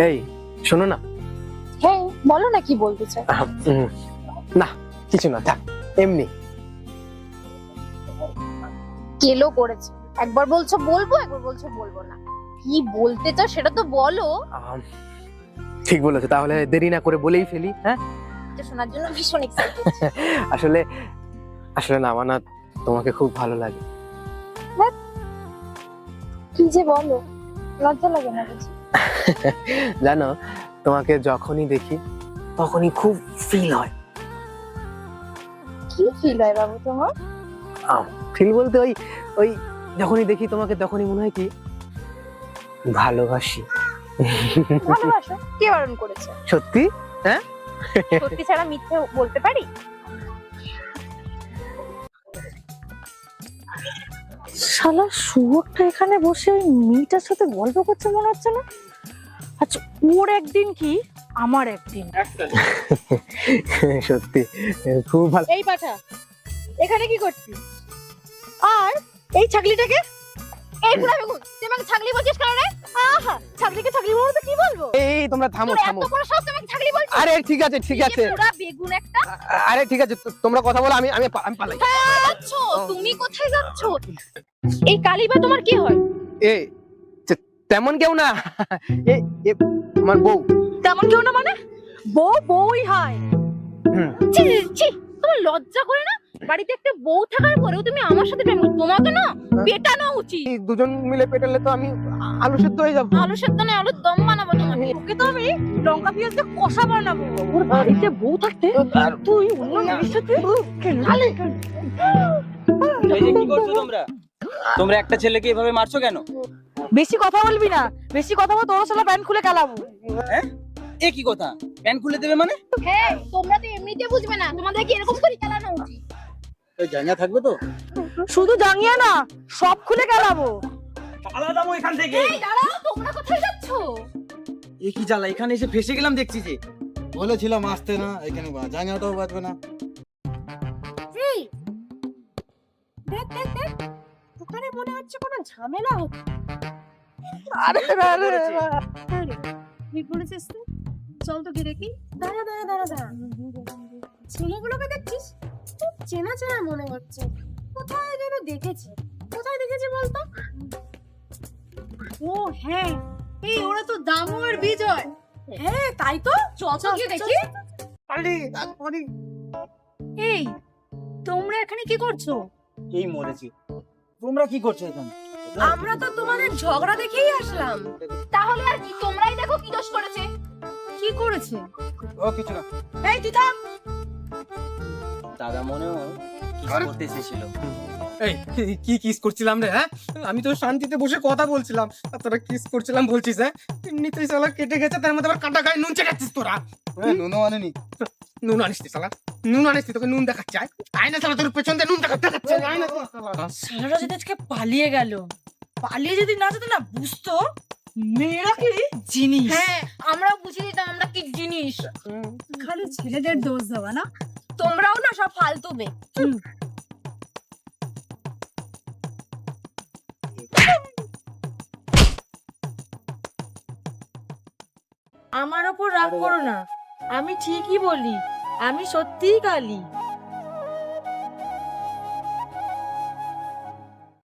এই শোনো না। হ্যাঁ বলো না, কি বলতে চাও? না কিছু না, থাক এমনি। কেলো করেছে, একবার বলছো বলবো, একবার বলছো বলবো না। কি বলতে চাও সেটা তো বলো। ঠিক বলেছো, তাহলে দেরি না করে বলেই ফেলি। হ্যাঁ, এটা শোনার জন্য ভীষণ এক্সাইটেড। আসলে আসলে না, আমার না তোমাকে খুব ভালো লাগে। কি যে বলো, লজ্জা লাগে না বুঝি? জানো, তোমাকে যখনই দেখি তখনই খুব ফিল হয়। কি ফিল হয় বাবু তোমার? ফিল বলতে ওই ওই যখনই দেখি তোমাকে তখনই মনে হয় কি ভালোবাসি। ভালোবাসো? কে বারণ করেছে? সত্যি? হ্যাঁ, সত্যি ছাড়া মিথ্যে বলতে পারি? শালা শুয়োরটা এখানে বসে ওই মেয়েটার সাথে গল্প করছে মনে হচ্ছে না? আচ্ছা, ওর একদিন কি আমার একদিন। সত্যি খুব ভালো। এই পাঠা, এখানে কি করছিস? আর এই ছাগলিটাকে? এই বুড়া বেগুন, তুই আমাকে ছাগলি বলছিস কেন রে? আহা, ছাগলিকে ছাগলি বলবো তো কি বলবো? এই তোমরা থামো তোর থামো। এত বড় সাহস, তুই আমাকে ছাগলি বলছিস? আরে ঠিক আছে ঠিক আছে, এই বুড়া বেগুন একটা। আরে ঠিক আছে, তোমরা কথা বলো, আমি আমি আমি পালাই। যাচ্ছ? তুমি কোথায় যাচ্ছ? এই কালিবা তোমার কি হয়? এ তেমন কেউ না, এ এ আমার বউ। তেমন কেউ না মানে? বউ বউই হয়। হুম। ছি ছি, তোমার লজ্জা করে না? বাড়িতে একটা বউ থাকার পরেও তুমি আমার সাথে প্রেম করছো? তোমাকে না পেটানো উচিত। এই দুজন মিলে পেটালে তো আমি আলু সেদ্ধ হয়ে যাবো। আলু সেদ্ধ নয়, আলুর দম বানাবো তোমাকে। ওকে তো আমি লঙ্কা পেঁয়াজ দিয়ে কষা বানাবো। ওর বাড়িতে বউ থাকতে তুই অন্য মেয়ের সাথে লালে। এই যে কি করছো তোমরা? তোমরা একটা ছেলেকে এভাবে মারছো কেন? বেশি কথা বলবি না, বেশি কথা বল তোর সালা প্যান্ট খুলে কালাবো। হ্যাঁ, এ কি কথা? প্যান্ট খুলে দেবে মানে? হ্যাঁ, তোমরা তো এমনিতে বুঝবে না, তোমাদের কি এরকম করে চালানো উচিত? এই জায়গা থাকবে তো? শুধু জাঙ্গিয়া না, সব খুলে কালাবো। পালা যাবো এখান থেকে। এই দাঁড়াও, তোমরা কোথায় যাচ্ছ? এ কি জ্বালা, এখানে এসে ফেসে গেলাম দেখছি যে। বলেছিলাম আসতে না, এখানে জায়গাটাও বাজবে না। এই দেখ দেখ দেখ, ওখানে মনে হচ্ছে কোনো ঝামেলা হচ্ছে। আরে কি করেছিস তুই? চল তো কি দেখি। দাঁড়া দাঁড়া দাঁড়া দাঁড়া, ছেলেগুলোকে দেখছিস? খুব চেনা চেনা মনে হচ্ছে, কোথায় যেন দেখেছি। কোথায় দেখেছি বলতো? ও হ্যাঁ, এই ওরা তো দামু আর বিজয়। হ্যাঁ তাই তো, চল চল গিয়ে দেখি। এই তোমরা এখানে কি করছো? এই মরেছি। তোমরা কি করছো এখানে? আমরা তো তোমাদের ঝগড়া দেখেই আসলাম। তাহলে আর কি, তোমরাই দেখো কি দোষ করেছে। কি করেছে? ও কিছু না। এই তুই থাম। দাদা মনে হয় কি করতে এসেছিল। এই কি কিস করছিলাম রে? হ্যাঁ, আমি তো শান্তিতে বসে কথা বলছিলাম আর তোরা কিস করছিলাম বলছিস? হ্যাঁ, এমনিতেই শালা কেটে গেছে, তার মধ্যে আবার কাটা গায়ে নুন চেটাচ্ছিস তোরা। নুনো আনেনি। নুন আনিস শালা, নুন আনিস, তোকে নুন দেখাচ্ছে। আয় না শালা, তোর পেছন দিয়ে নুন দেখাচ্ছে। আয় না শালা। সারাটা যদি আজকে পালিয়ে গেল, পালিয়ে যদি না যেত না, বুঝতো মেয়েরা কি জিনিস। হ্যাঁ, আমরা বুঝে দিতাম আমরা কি জিনিস। খালি ছেলেদের দোষ দেওয়া না। তোমরাও না সব ফালতু মেয়ে। আমার ওপর রাগ করো না, আমি ঠিকই বলি, আমি সত্যিই কালি।